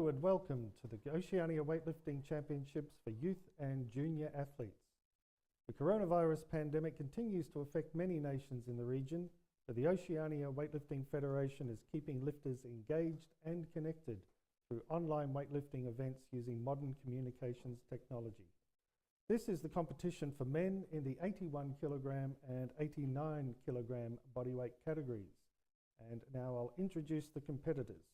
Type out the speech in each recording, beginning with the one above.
Hello and welcome to the Oceania Weightlifting Championships for youth and junior athletes. The coronavirus pandemic continues to affect many nations in the region, but the Oceania Weightlifting Federation is keeping lifters engaged and connected through online weightlifting events using modern communications technology. This is the competition for men in the 81 kilogram and 89 kilogram bodyweight categories. And now I'll introduce the competitors.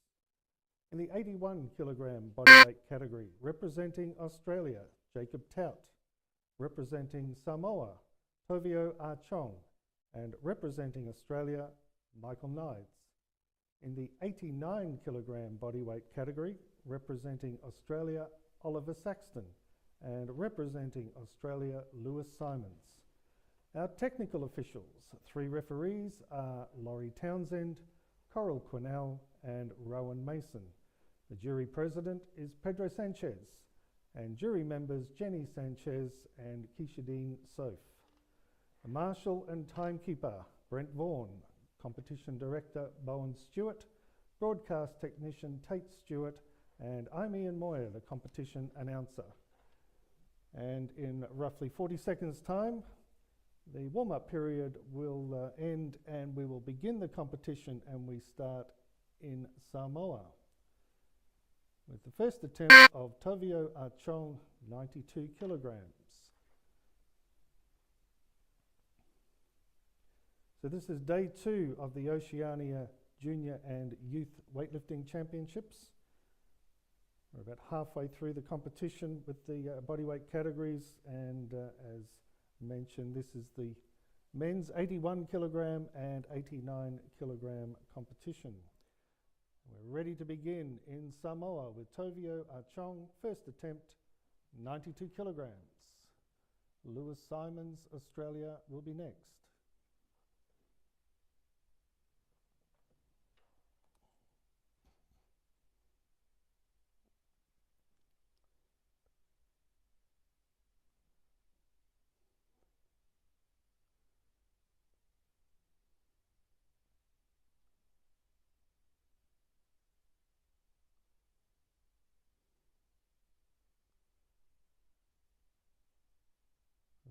In the 81 kilogram bodyweight category, representing Australia, Jacob Tout; representing Samoa, Tovio Archong; and representing Australia, Michael Nides. In the 89 kilogram bodyweight category, representing Australia, Oliver Saxton; and representing Australia, Lewis Simons. Our technical officials, 3 referees, are Laurie Townsend, Coral Quinnell, and Rowan Mason. The jury president is Pedro Sanchez, and jury members Jenny Sanchez and Kishadine Soph. The marshal and timekeeper, Brent Vaughan; competition director, Bowen Stewart; broadcast technician, Tate Stewart; and I'm Ian Moyer, the competition announcer. And in roughly 40 seconds' time, the warm-up period will end and we will begin the competition, and we start in Samoa with the first attempt of Tovio Archong, 92 kilograms. So this is day 2 of the Oceania Junior and Youth Weightlifting Championships. We're about halfway through the competition with the bodyweight categories, and as mentioned, this is the men's 81 kilogram and 89 kilogram competition. We're ready to begin in Samoa with Tovio Archong, first attempt, 92 kilograms. Lewis Simons, Australia, will be next.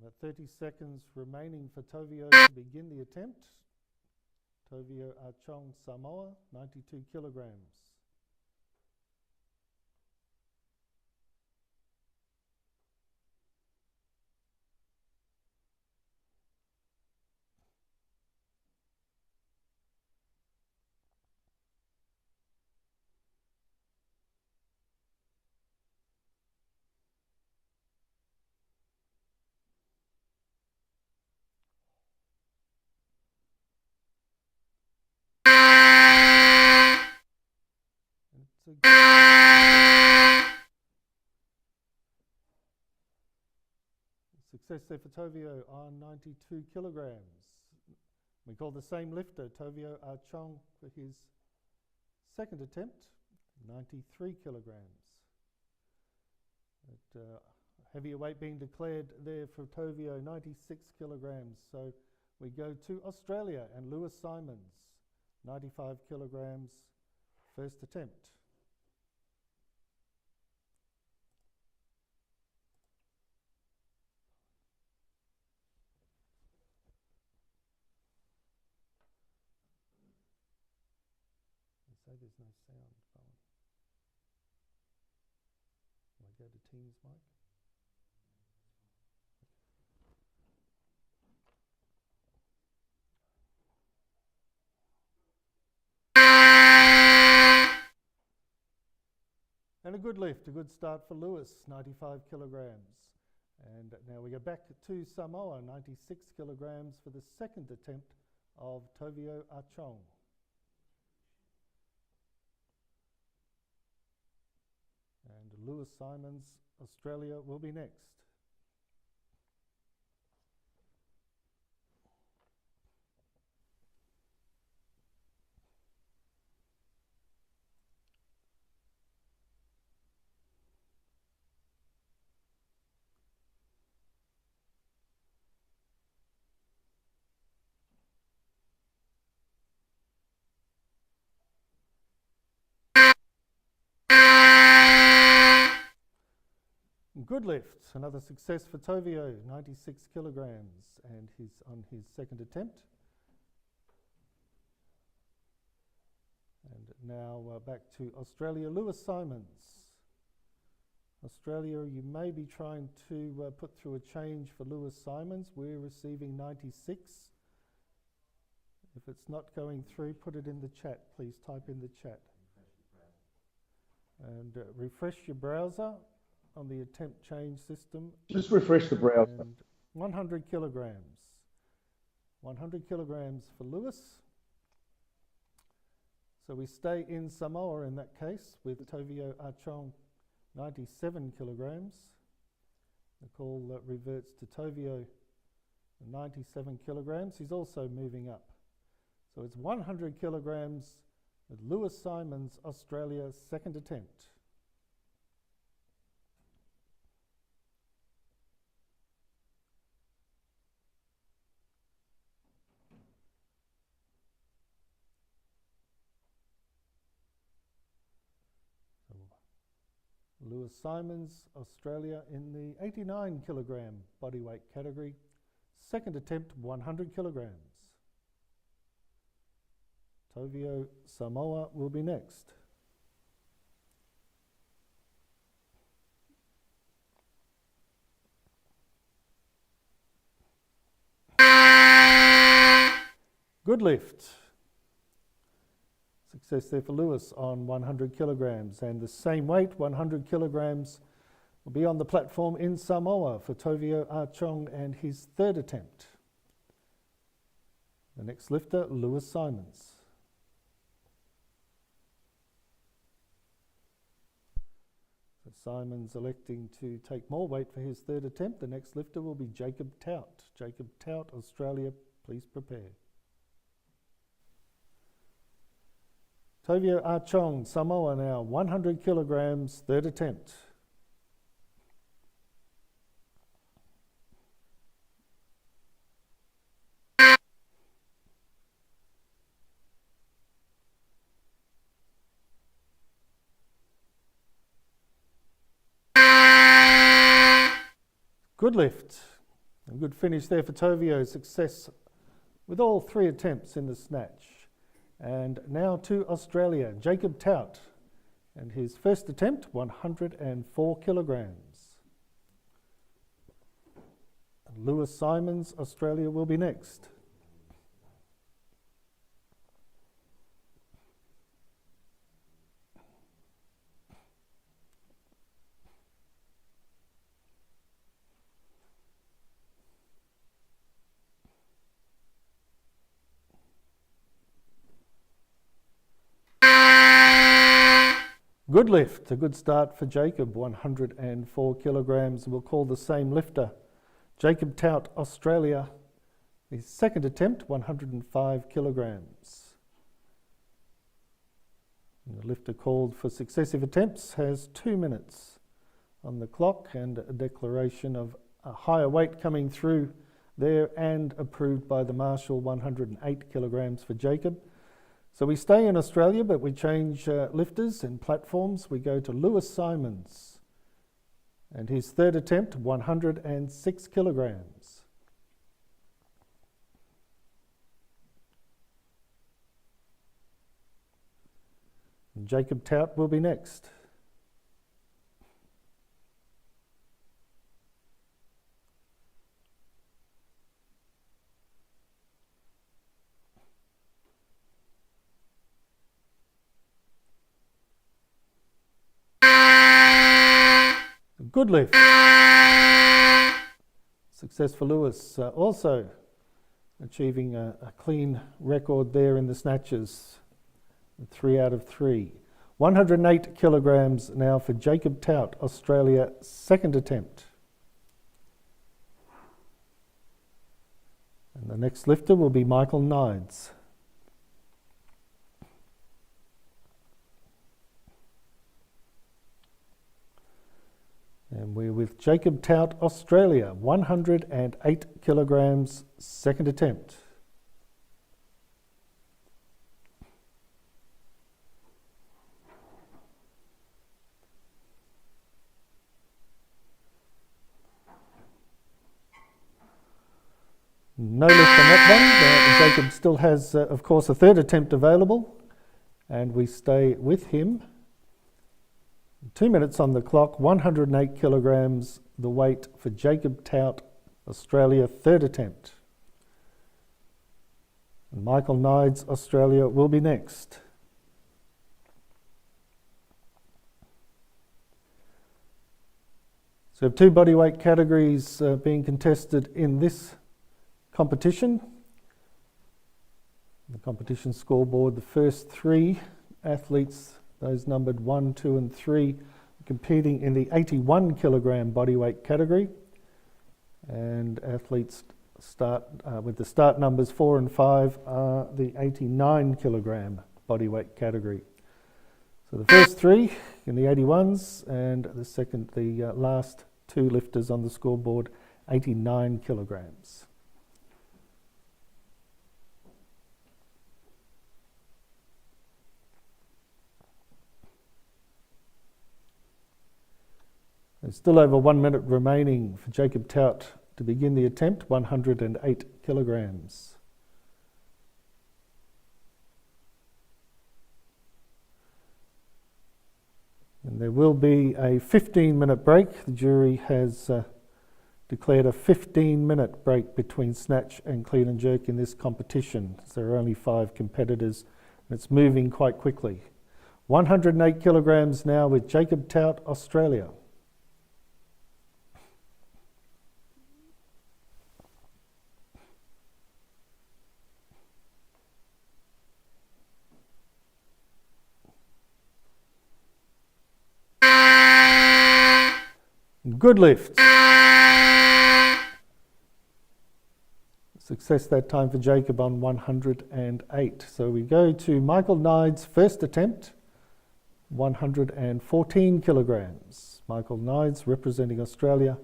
About 30 seconds remaining for Tovio to begin the attempt. Tovio Archong, Samoa, 92 kilograms. Success there for Tovio on 92 kilograms. We call the same lifter, Tovio Archong, for his second attempt, 93 kilograms. Heavier weight being declared there for Tovio, 96 kilograms. So we go to Australia and Lewis Simons, 95 kilograms, first attempt. Say there's no sound, Bowen. Will I go to Teams, Mike? And a good lift, a good start for Lewis, 95 kilograms. And now we go back to Samoa, 96 kilograms for the second attempt of Tovio Archong. And Lewis Simons, Australia, will be next. Good lift, another success for Tovio, 96 kilograms, and he's on his second attempt. And now back to Australia, Lewis Simons. Australia, you may be trying to put through a change for Lewis Simons. We're receiving 96. If it's not going through, put it in the chat. Please type in the chat. And refresh your browser on the attempt change system. Just refresh the browser. And 100 kilograms. 100 kilograms for Lewis. So we stay in Samoa in that case with Tovio Achong, 97 kilograms. The call reverts to Tovio, 97 kilograms. He's also moving up. So it's 100 kilograms with Lewis Simons, Australia's second attempt. Lewis Simons, Australia in the 89 kilogram bodyweight category. Second attempt, 100 kilograms. Tovio Samoa will be next. Good lift. Success there for Lewis on 100 kilograms, and the same weight, 100 kilograms, will be on the platform in Samoa for Tovio Achong and his third attempt. The next lifter, Lewis Simons. So Simons electing to take more weight for his third attempt. The next lifter will be Jacob Tout. Jacob Tout, Australia, please prepare. Tovio Achong, Samoa now, 100 kilograms, third attempt. Good lift. A good finish there for Tovio. Success with all three attempts in the snatch. And now to Australia, Jacob Tout, and his first attempt, 104 kilograms. And Lewis Simons, Australia, will be next. Good lift, a good start for Jacob, 104 kilograms. We'll call the same lifter, Jacob Tout, Australia. His second attempt, 105 kilograms. And the lifter called for successive attempts has 2 minutes on the clock, and a declaration of a higher weight coming through there and approved by the marshal, 108 kilograms for Jacob. So we stay in Australia, but we change lifters and platforms. We go to Lewis Simons, and his third attempt, 106 kilograms. And Jacob Tout will be next. Good lift. Success for Lewis, also achieving a clean record there in the snatches, 3 out of 3. 108 kilograms now for Jacob Tout, Australia, second attempt. And the next lifter will be Michael Nides. And we're with Jacob Tout, Australia, 108 kilograms, second attempt. no lift on that one. Jacob still has, of course, a third attempt available, and we stay with him. 2 minutes on the clock, 108 kilograms, the weight for Jacob Tout, Australia, third attempt. And Michael Nides, Australia, will be next. So we have two bodyweight categories being contested in this competition. The competition scoreboard, the first three athletes, those numbered 1, 2 and 3, competing in the 81 kilogram bodyweight category. And athletes start with the start numbers 4 and 5 are the 89 kilogram bodyweight category. So the first three in the 81s, and the last two lifters on the scoreboard, 89 kilograms. There's still over 1 minute remaining for Jacob Tout to begin the attempt, 108 kilograms. And there will be a 15-minute break. The jury has declared a 15-minute break between snatch and clean and jerk in this competition. There are only 5 competitors, and it's moving quite quickly. 108 kilograms now with Jacob Tout, Australia. Good lift. Success that time for Jacob on 108. So we go to Michael Nides' first attempt, 114 kilograms. Michael Nides representing Australia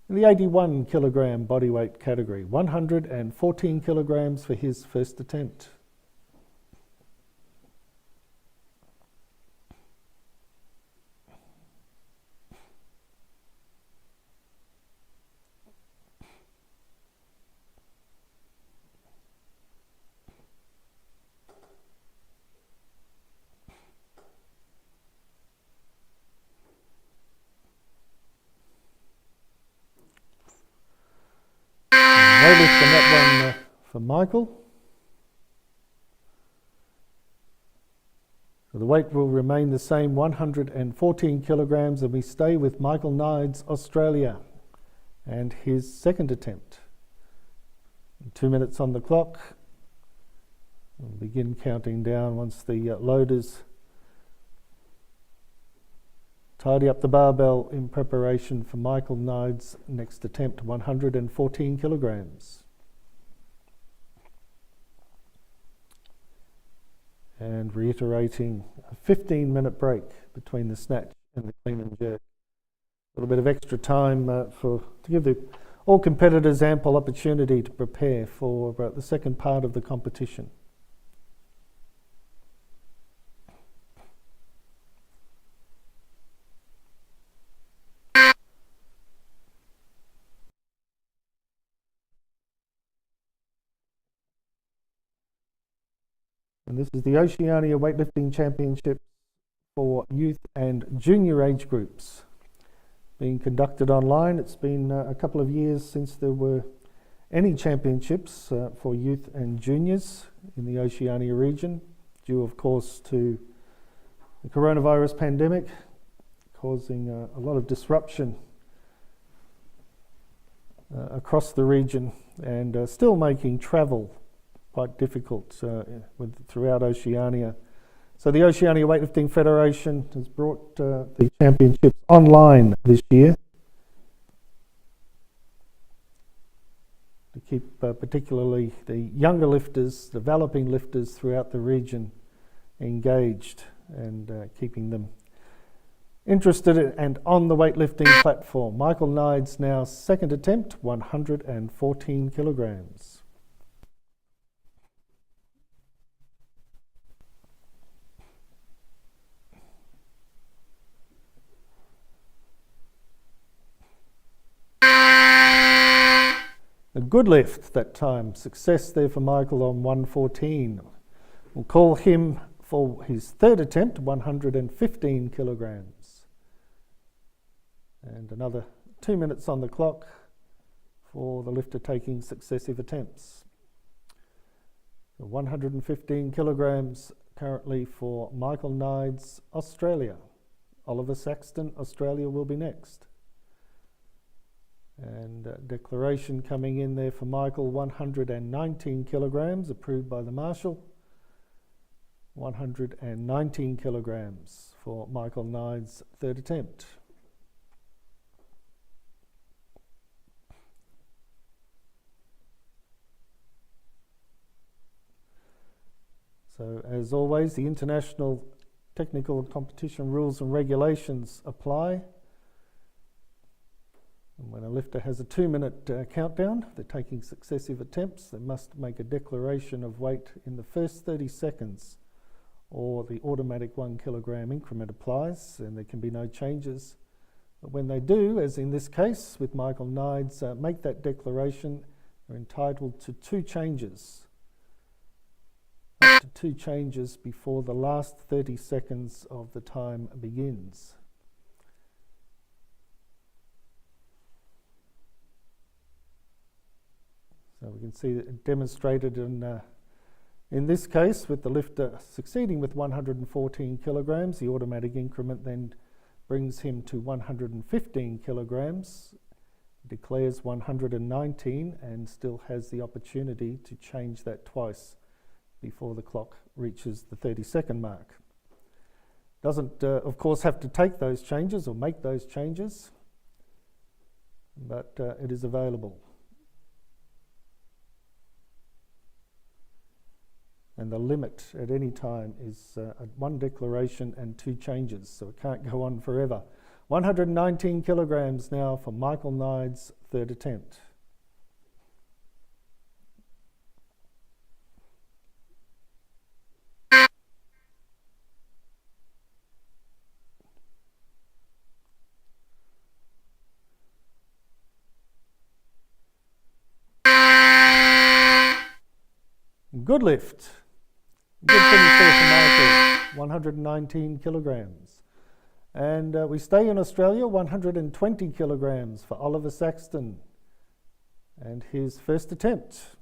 in the 81 kilogram bodyweight category, 114 kilograms for his first attempt. No lift on that one for Michael. So the weight will remain the same, 114 kilograms, and we stay with Michael Nides, Australia, and his second attempt. 2 minutes on the clock. We'll begin counting down once the loaders tidy up the barbell in preparation for Michael Nides' next attempt, 114 kilograms. And reiterating a 15-minute break between the snatch and the clean and jerk. A little bit of extra time to give all competitors ample opportunity to prepare for the second part of the competition. And this is the Oceania Weightlifting Championship for youth and junior age groups, being conducted online. It's been a couple of years since there were any championships for youth and juniors in the Oceania region, due of course to the coronavirus pandemic causing a lot of disruption across the region, and still making travel quite difficult throughout Oceania. So the Oceania Weightlifting Federation has brought the championships online this year to keep particularly the younger lifters, developing lifters throughout the region engaged, and keeping them interested and on the weightlifting platform. Michael Nides' now second attempt, 114 kilograms. good lift that time. Success there for Michael on 114. We'll call him for his third attempt, 115 kilograms. And another 2 minutes on the clock for the lifter taking successive attempts. So 115 kilograms currently for Michael Nides, Australia. Oliver Saxton, Australia will be next. And declaration coming in there for Michael, 119 kilograms, approved by the Marshal. 119 kilograms for Michael Nides' third attempt. So as always, the international technical competition rules and regulations apply. And when a lifter has a 2-minute countdown, they're taking successive attempts, they must make a declaration of weight in the first 30 seconds or the automatic 1 kilogram increment applies and there can be no changes. But when they do, as in this case with Michael Nides, make that declaration, they're entitled to 2 changes. Up to 2 changes before the last 30 seconds of the time begins. So we can see it demonstrated in this case with the lifter succeeding with 114 kilograms. The automatic increment then brings him to 115 kilograms, declares 119 and still has the opportunity to change that twice before the clock reaches the 30-second mark. Doesn't of course have to take those changes or make those changes, but it is available. And the limit at any time is 1 declaration and 2 changes, so it can't go on forever. 119 kilograms now for Michael Nides' third attempt. Good lift. Good finish there for Michael, 119 kilograms. And we stay in Australia, 120 kilograms for Oliver Saxton and his first attempt.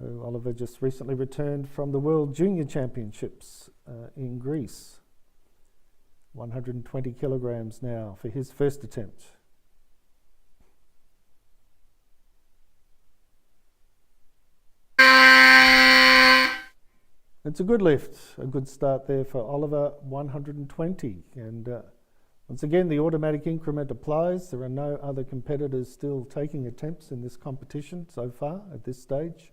So Oliver just recently returned from the World Junior Championships in Greece. 120 kilograms now for his first attempt. It's a good lift, a good start there for Oliver, 120. And once again, the automatic increment applies. There are no other competitors still taking attempts in this competition so far at this stage.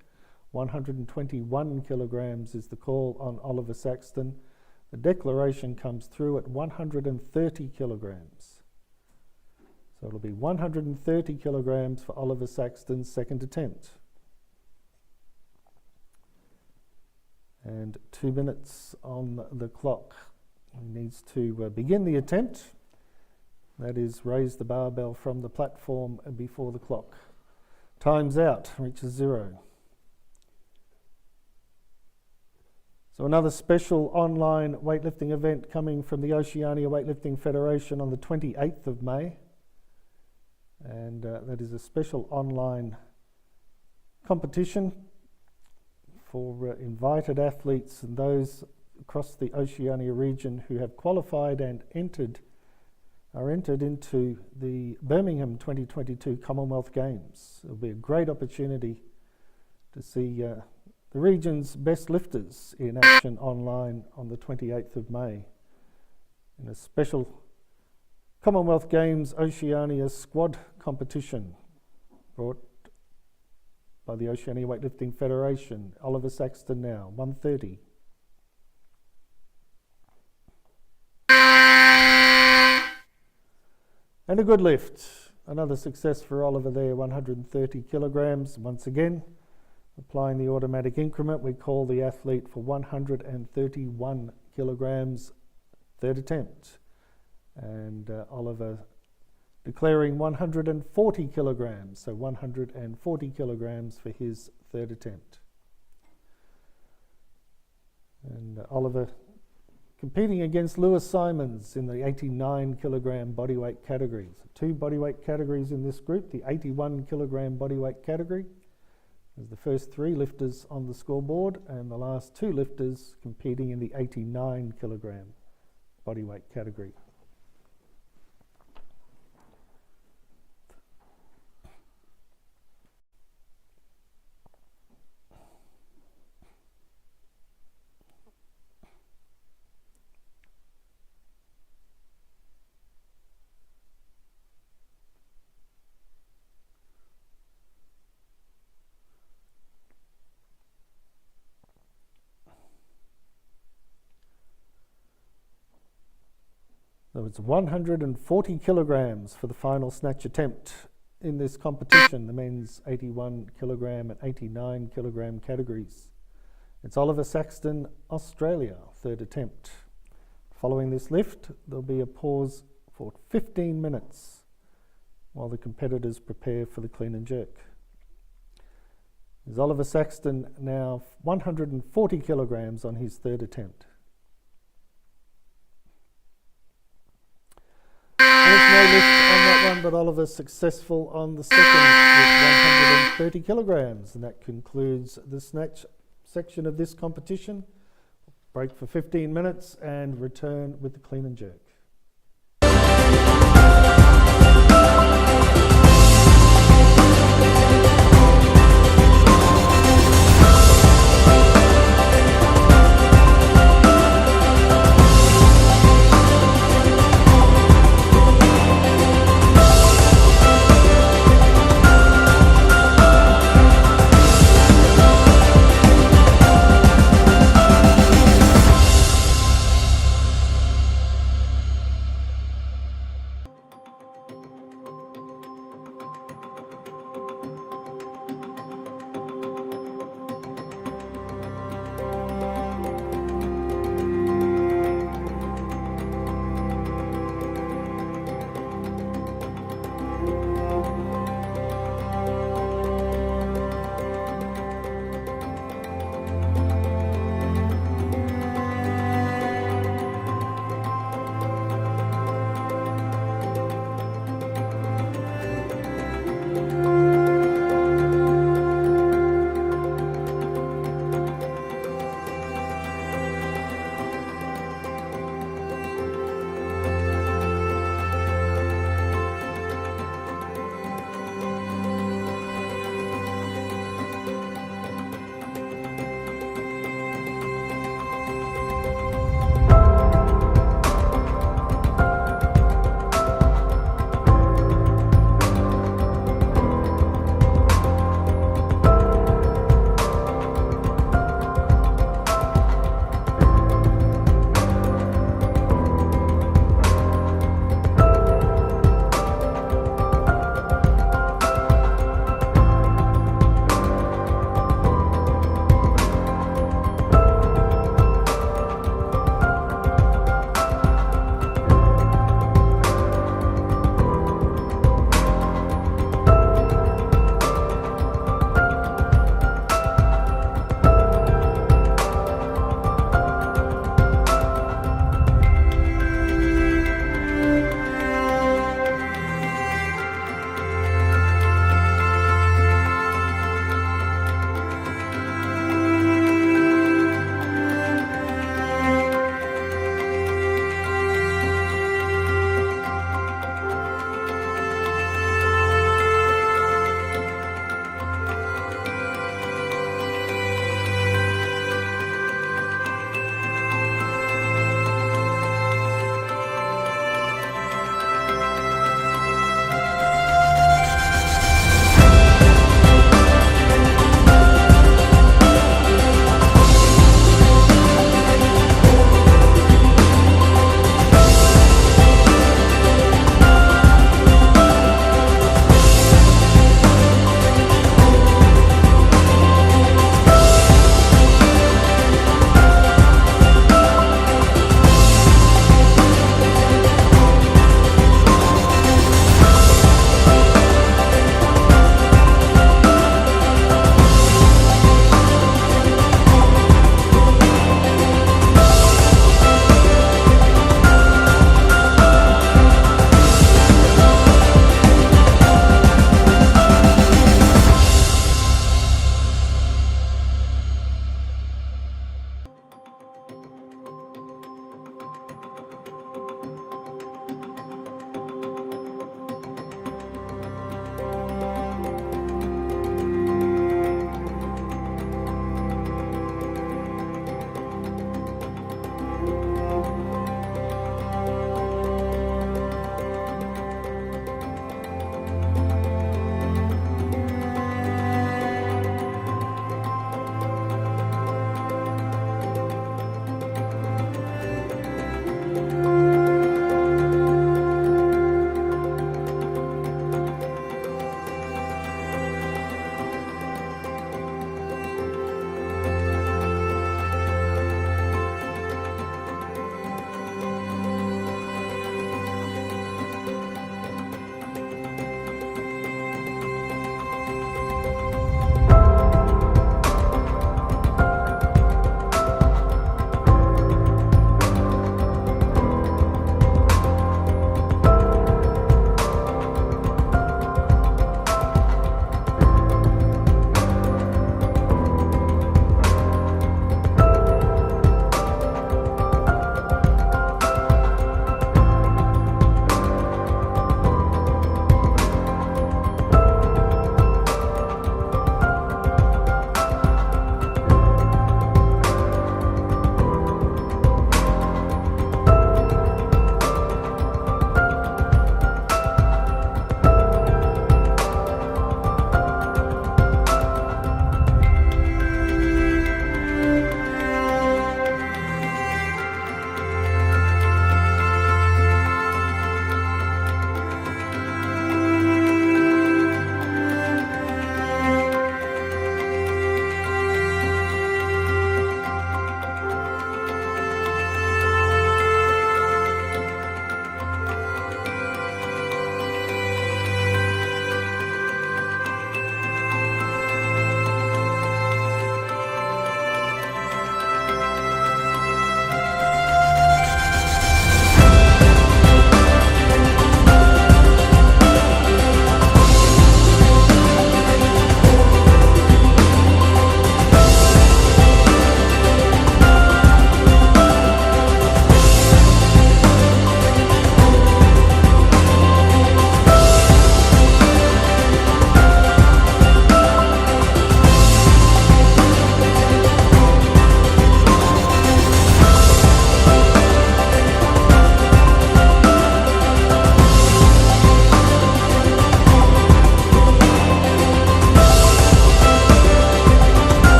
121 kilograms is the call on Oliver Saxton. The declaration comes through at 130 kilograms. So it'll be 130 kilograms for Oliver Saxton's second attempt. And 2 minutes on the clock. He needs to begin the attempt. That is, raise the barbell from the platform before the clock. Time's out, reaches 0. So another special online weightlifting event coming from the Oceania Weightlifting Federation on the 28th of May. And that is a special online competition for invited athletes and those across the Oceania region who have qualified and are entered into the Birmingham 2022 Commonwealth Games. It'll be a great opportunity to see the region's best lifters in action online on the 28th of May in a special Commonwealth Games Oceania squad competition brought by the Oceania Weightlifting Federation. Oliver Saxton now, 130. And a good lift. Another success for Oliver there, 130 kilograms. Once again, applying the automatic increment, we call the athlete for 131 kilograms, third attempt. And Oliver declaring 140 kilograms, so 140 kilograms for his third attempt. And Oliver competing against Lewis Simons in the 89 kilogram bodyweight category. So 2 bodyweight categories in this group. The 81 kilogram bodyweight category is the first 3 lifters on the scoreboard, and the last 2 lifters competing in the 89 kilogram bodyweight category. So it's 140 kilograms for the final snatch attempt in this competition, the men's 81 kilogram and 89 kilogram categories. It's Oliver Saxton, Australia, third attempt. Following this lift, there'll be a pause for 15 minutes while the competitors prepare for the clean and jerk. There's Oliver Saxton now 140 kilograms on his third attempt. There's no lift on that one, but Oliver's successful on the second with 130 kilograms. And that concludes the snatch section of this competition. Break for 15 minutes and return with the clean and jerk.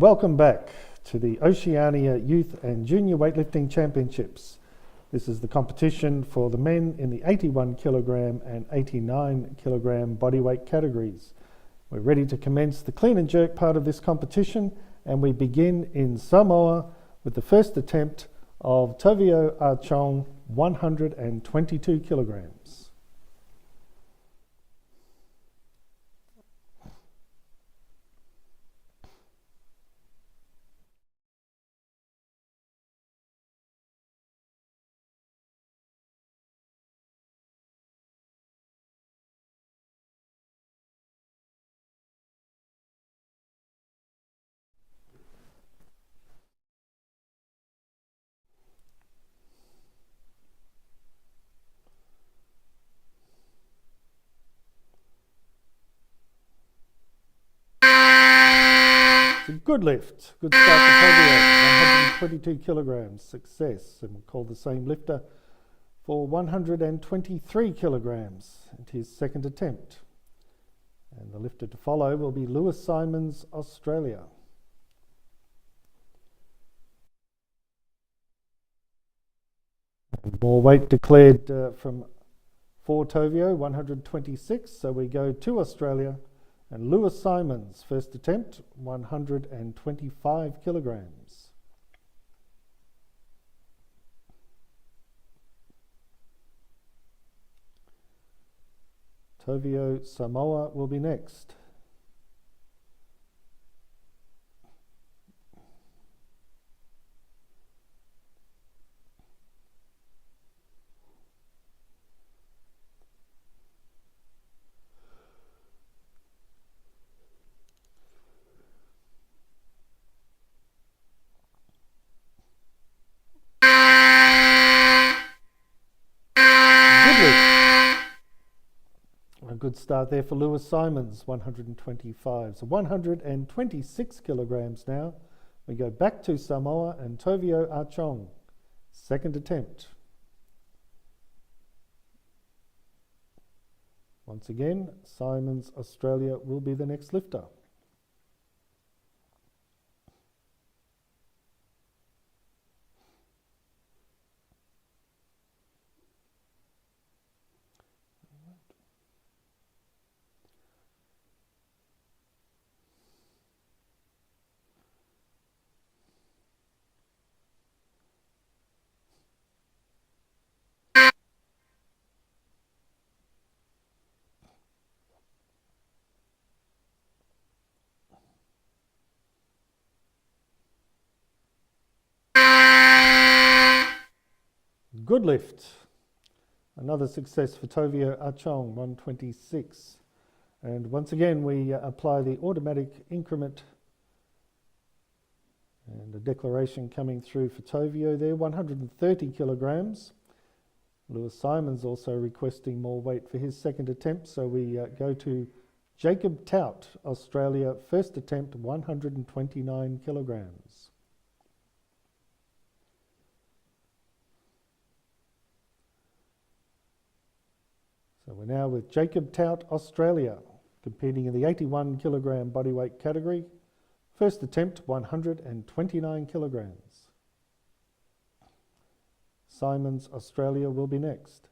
welcome back to the Oceania Youth and Junior Weightlifting Championships. This is the competition for the men in the 81 kilogram and 89 kilogram bodyweight categories. We're ready to commence the clean and jerk part of this competition, and we begin in Samoa with the first attempt of Tovio Achong, 122 kilograms. It's a good lift, good start for Tovio, 122 kilograms, success, and we'll call the same lifter for 123 kilograms at his second attempt. And the lifter to follow will be Lewis Simons, Australia. And more weight declared for Tovio, 126, so we go to Australia. And Lewis Simons, first attempt, 125 kilograms. Tovio Samoa will be next. A good start there for Lewis Simons, 125. So 126 kilograms now. We go back to Samoa and Tovio Achong, second attempt. Once again, Simons, Australia will be the next lifter. Good lift. Another success for Tovio Achong, 126. And once again, we apply the automatic increment. And a declaration coming through for Tovio there, 130 kilograms. Lewis Simons also requesting more weight for his second attempt. So we go to Jacob Tout, Australia, first attempt, 129 kilograms. So we're now with Jacob Tout, Australia, competing in the 81 kilogram bodyweight category. First attempt, 129 kilograms. Simons, Australia will be next.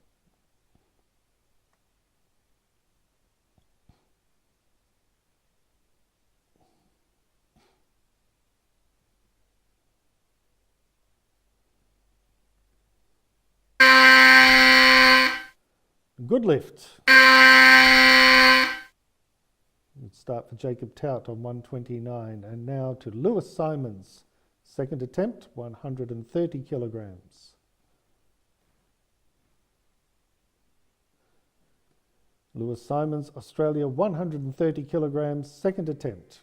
Good lift. Good start for Jacob Tout on 129. And now to Lewis Simons, second attempt, 130 kilograms. Lewis Simons, Australia, 130 kilograms, second attempt.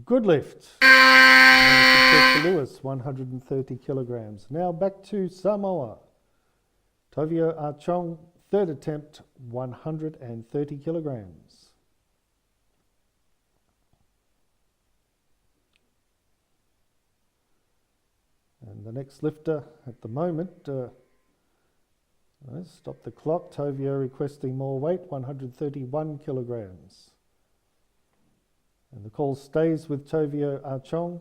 Good lift. And a success for Lewis, 130 kilograms. Now back to Samoa. Tovio Archong, third attempt, 130 kilograms. And the next lifter at the moment, stop the clock, Tovio requesting more weight, 131 kilograms. And the call stays with Tovio Archong,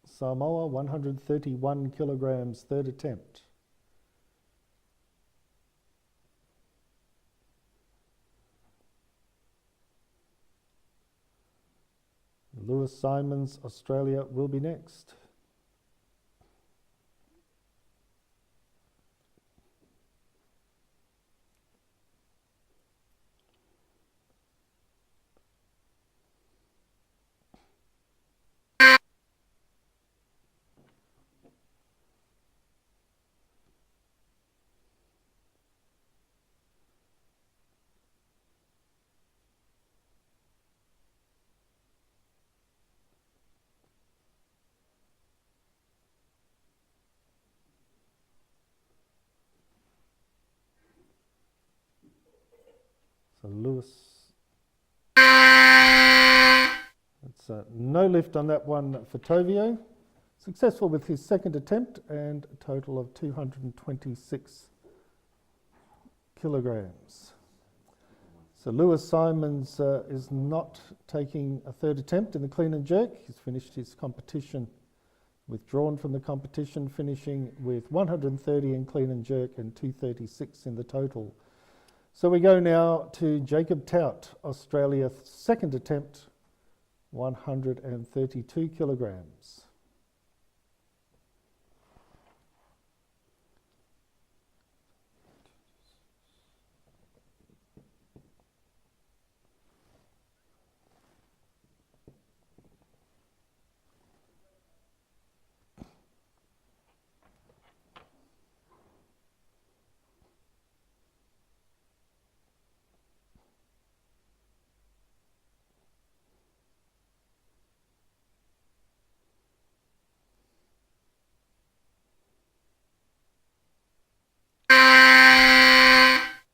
Samoa, 131 kilograms, third attempt. Lewis Simons, Australia, will be next. So Lewis, it's no lift on that one for Tovio. Successful with his second attempt and a total of 226 kilograms. So Lewis Simons is not taking a third attempt in the clean and jerk. He's finished his competition, withdrawn from the competition, finishing with 130 in clean and jerk and 236 in the total. So we go now to Jacob Tout, Australia, second attempt, 132 kilograms.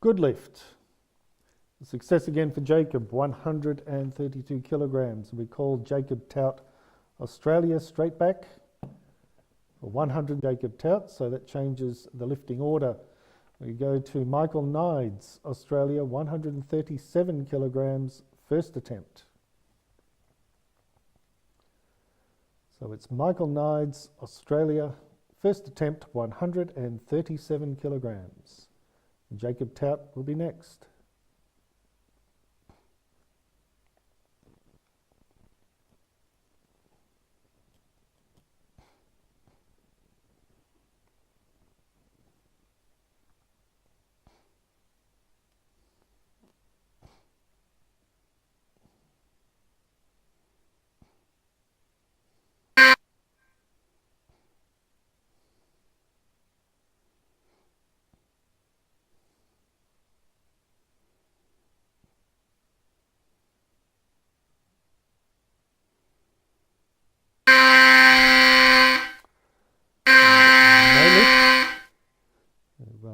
Good lift. A success again for Jacob, 132 kilograms. We call Jacob Tout, Australia, straight back. 100 Jacob Tout, so that changes the lifting order. We go to Michael Nides, Australia, 137 kilograms, first attempt. So it's Michael Nides, Australia, first attempt, 137 kilograms. Jacob Tout will be next.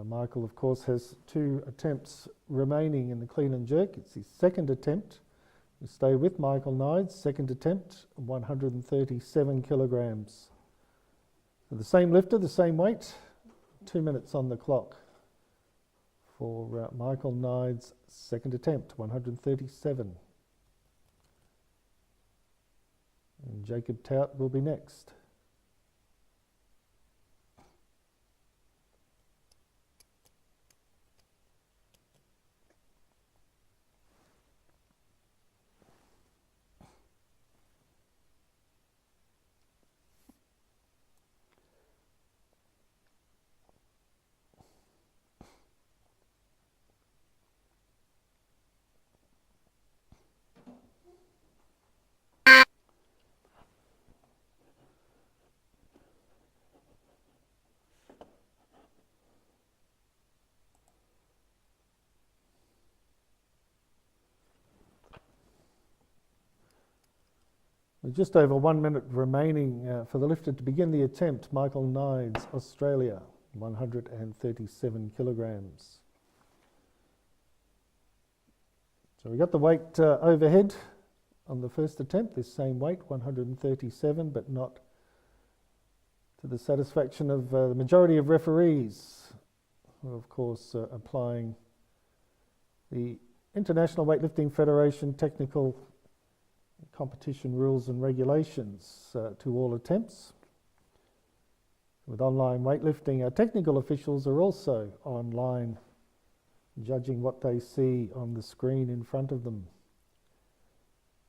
Michael, of course, has 2 attempts remaining in the clean and jerk. It's his second attempt. We stay with Michael Nides, second attempt, 137 kilograms. So the same lifter, the same weight, 2 minutes on the clock for Michael Nides' second attempt, 137. And Jacob Tout will be next. With just over 1 minute remaining for the lifter to begin the attempt, Michael Nides, Australia, 137 kilograms. So we got the weight overhead on the first attempt, this same weight, 137, but not to the satisfaction of the majority of referees, who are of course applying the International Weightlifting Federation technical competition rules and regulations to all attempts. With online weightlifting, our technical officials are also online, judging what they see on the screen in front of them.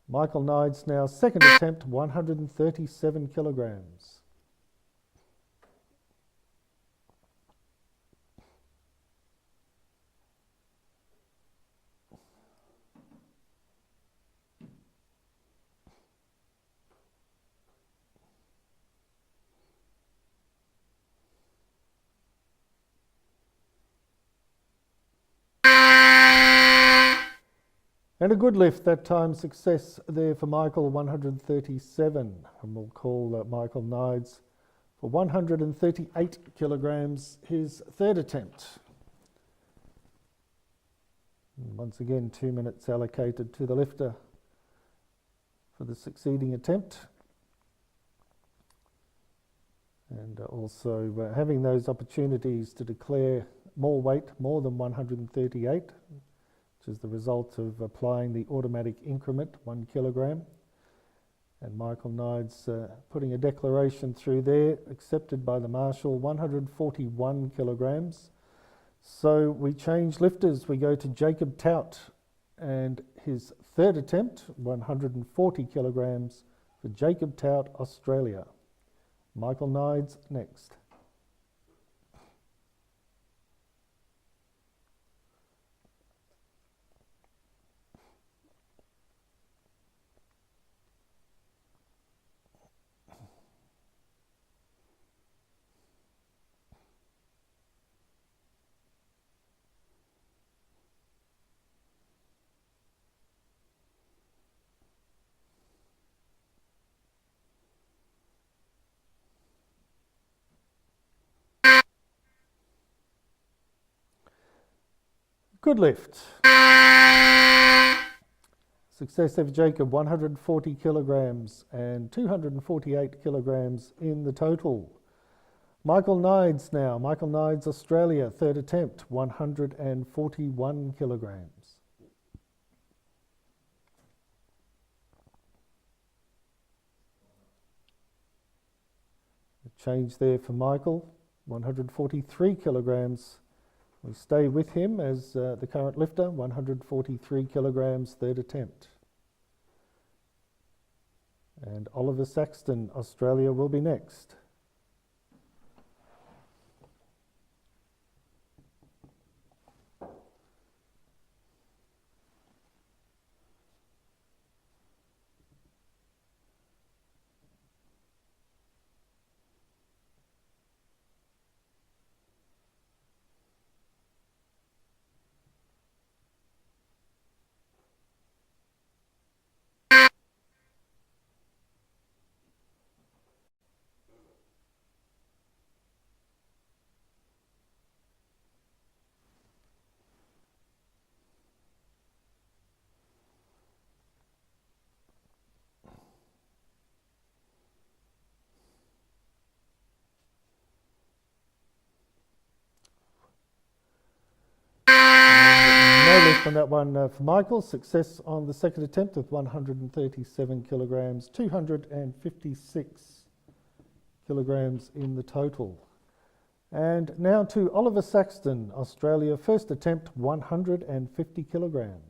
Michael Nides now, second attempt, 137 kilograms. And a good lift that time, success there for Michael, 137. And we'll call Michael Nides for 138 kilograms, his third attempt. And once again, 2 minutes allocated to the lifter for the succeeding attempt. And also having those opportunities to declare more weight, more than 138, is the result of applying the automatic increment, 1 kilogram. And Michael Nides putting a declaration through there, accepted by the marshal, 141 kilograms. So we change lifters. We go to Jacob Tout and his third attempt, 140 kilograms for Jacob Tout, Australia. Michael Nides next. Good lift. Success of Jacob, 140 kilograms and 248 kilograms in the total. Michael Nides now. Michael Nides, Australia, third attempt, 141 kilograms. A change there for Michael, 143 kilograms. We stay with him as the current lifter, 143 kilograms, third attempt. And Oliver Saxton, Australia, will be next. On that one for Michael, success on the second attempt with 137 kilograms, 256 kilograms in the total. And now to Oliver Saxton, Australia, first attempt, 150 kilograms.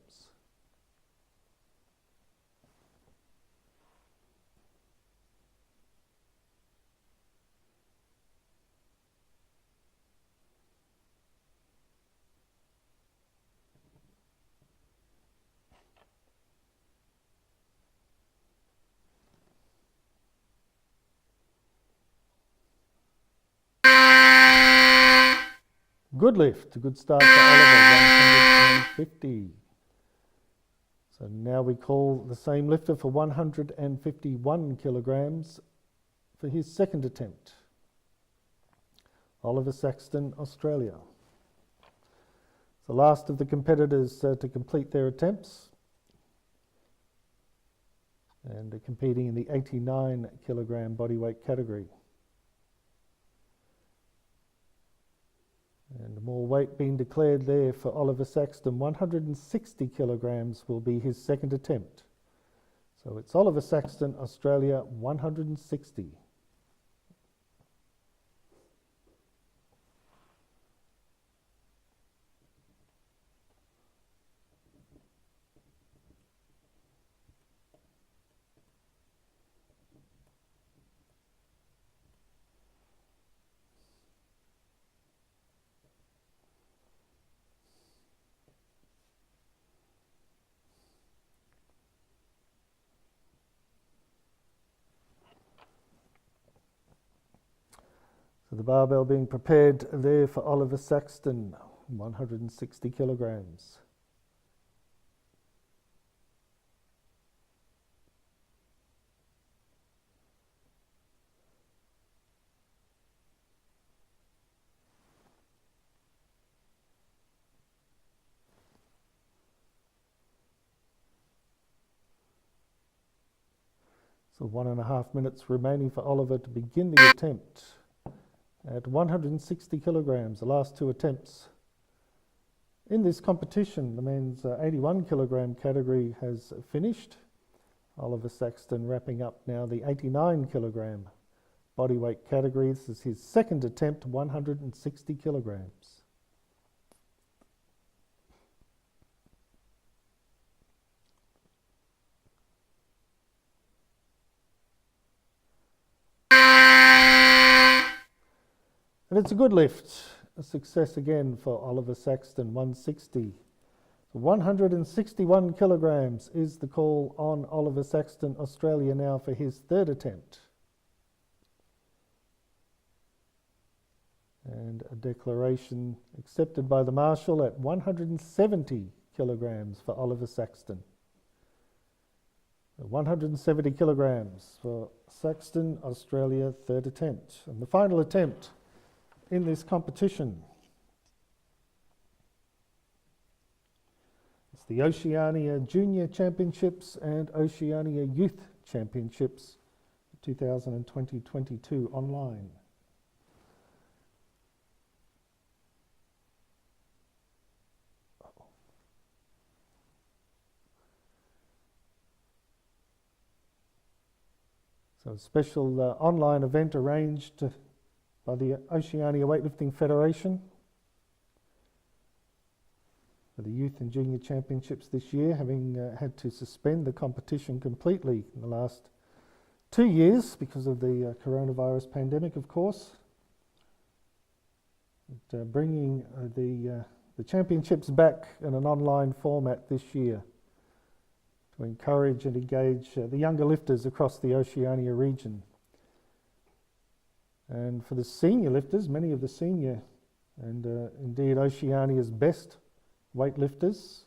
Good lift, a good start for Oliver, 150. So now we call the same lifter for 151 kilograms for his second attempt. Oliver Saxton, Australia. The last of the competitors to complete their attempts, and are competing in the 89 kilogram bodyweight category. And more weight being declared there for Oliver Saxton. 160 kilograms will be his second attempt. So it's Oliver Saxton, Australia, 160. So the barbell being prepared there for Oliver Saxton, 160 kilograms. So 1.5 minutes remaining for Oliver to begin the attempt. At 160 kilograms, the last two attempts in this competition. The men's 81 kilogram category has finished. Oliver Saxton wrapping up now the 89 kilogram bodyweight category. This is his second attempt, 160 kilograms. And it's a good lift, a success again for Oliver Saxton, 160. So 161 kilograms is the call on Oliver Saxton, Australia now for his third attempt. And a declaration accepted by the marshal at 170 kilograms for Oliver Saxton. 170 kilograms for Saxton, Australia, third attempt. And the final attempt in this competition. It's the Oceania Junior Championships and Oceania Youth Championships 2020-22 online. So a special online event arranged by the Oceania Weightlifting Federation for the Youth and Junior Championships this year, having had to suspend the competition completely in the last 2 years because of the coronavirus pandemic, of course. But, bringing the championships back in an online format this year to encourage and engage the younger lifters across the Oceania region. And for the senior lifters, many of the senior and indeed Oceania's best weightlifters,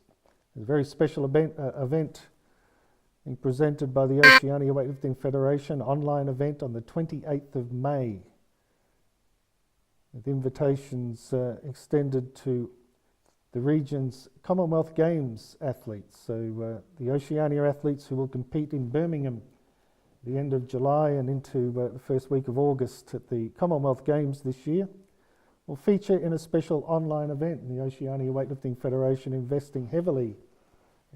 a very special event being presented by the Oceania Weightlifting Federation, online event on the 28th of May, with invitations extended to the region's Commonwealth Games athletes. So the Oceania athletes who will compete in Birmingham the end of July and into the first week of August at the Commonwealth Games this year will feature in a special online event. The Oceania Weightlifting Federation investing heavily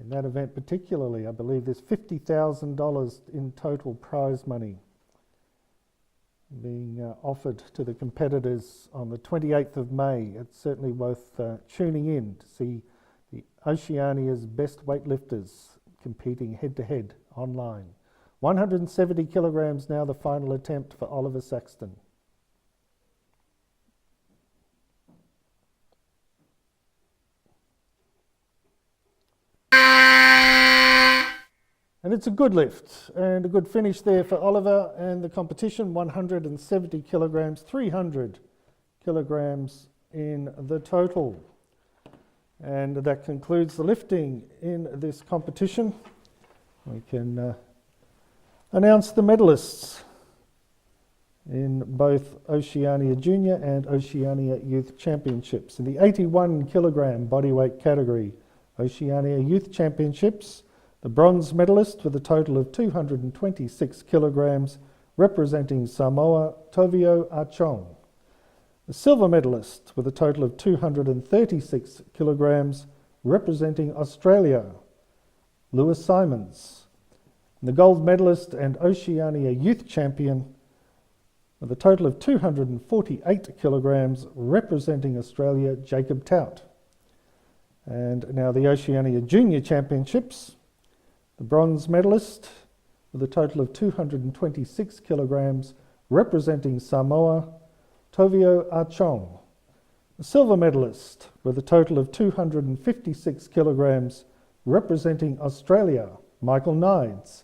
in that event particularly. I believe there's $50,000 in total prize money being offered to the competitors on the 28th of May. It's certainly worth tuning in to see the Oceania's best weightlifters competing head-to-head online. 170 kilograms now, the final attempt for Oliver Saxton. And it's a good lift and a good finish there for Oliver, and the competition 170 kilograms, 300 kilograms in the total. And that concludes the lifting in this competition. We can announce the medalists in both Oceania Junior and Oceania Youth Championships. In the 81 kilogram bodyweight category, Oceania Youth Championships, the bronze medalist with a total of 226 kilograms, representing Samoa, Tovio Achong. The silver medalist with a total of 236 kilograms, representing Australia, Lewis Simons. And the gold medalist and Oceania Youth Champion with a total of 248 kilograms, representing Australia, Jacob Tout. And now the Oceania Junior Championships, the bronze medalist with a total of 226 kilograms, representing Samoa, Tovio Achong. The silver medalist with a total of 256 kilograms, representing Australia, Michael Nides.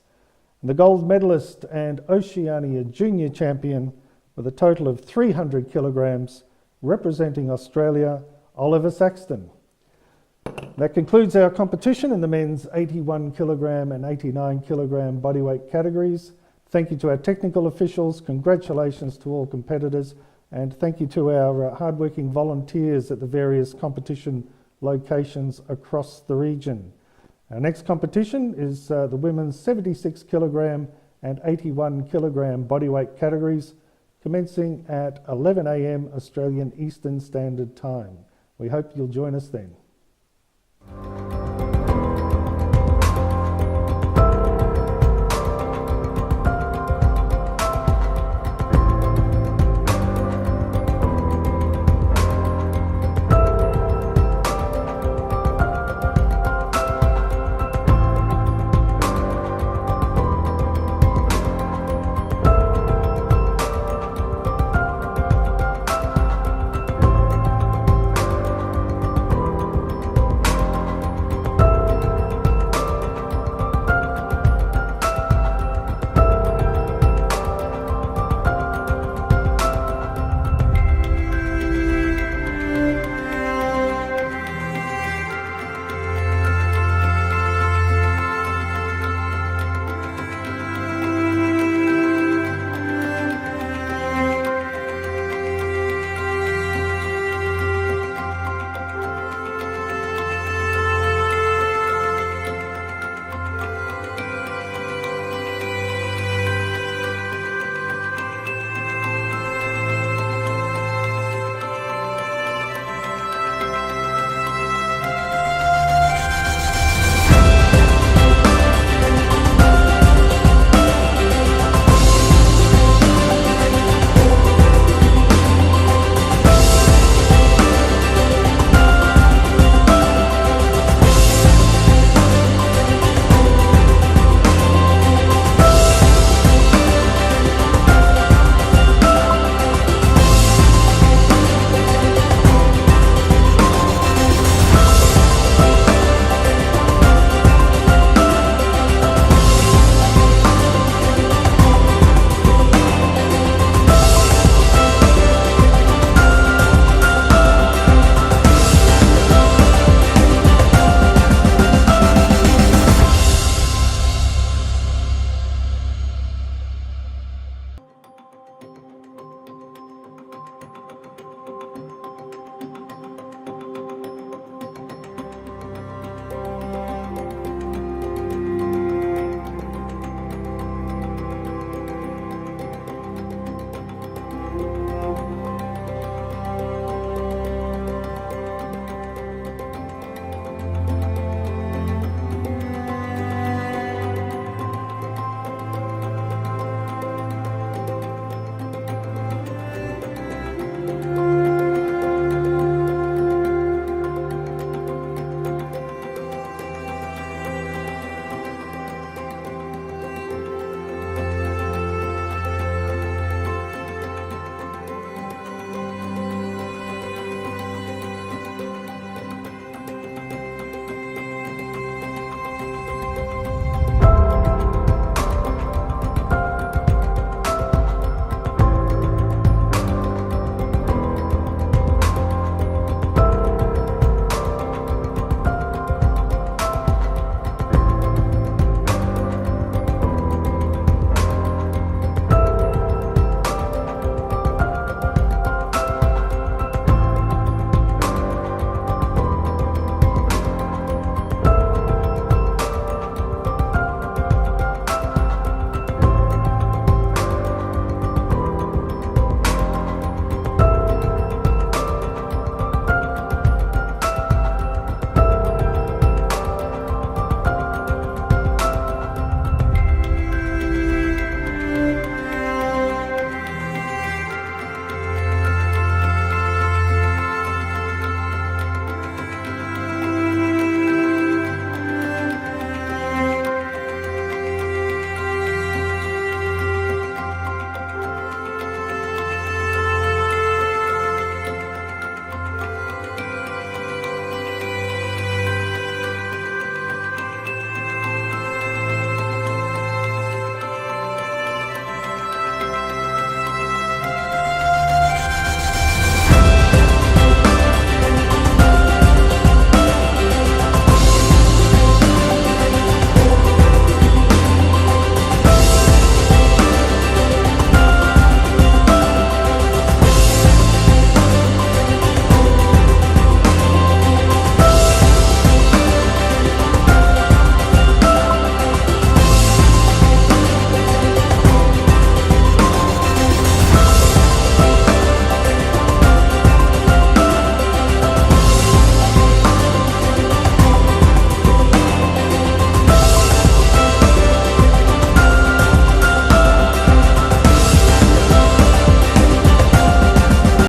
And the gold medalist and Oceania Junior Champion with a total of 300 kilograms, representing Australia, Oliver Saxton. That concludes our competition in the men's 81 kilogram and 89 kilogram bodyweight categories. Thank you to our technical officials, congratulations to all competitors, and thank you to our hardworking volunteers at the various competition locations across the region. Our next competition is the women's 76 kilogram and 81 kilogram bodyweight categories, commencing at 11 a.m. Australian Eastern Standard Time. We hope you'll join us then.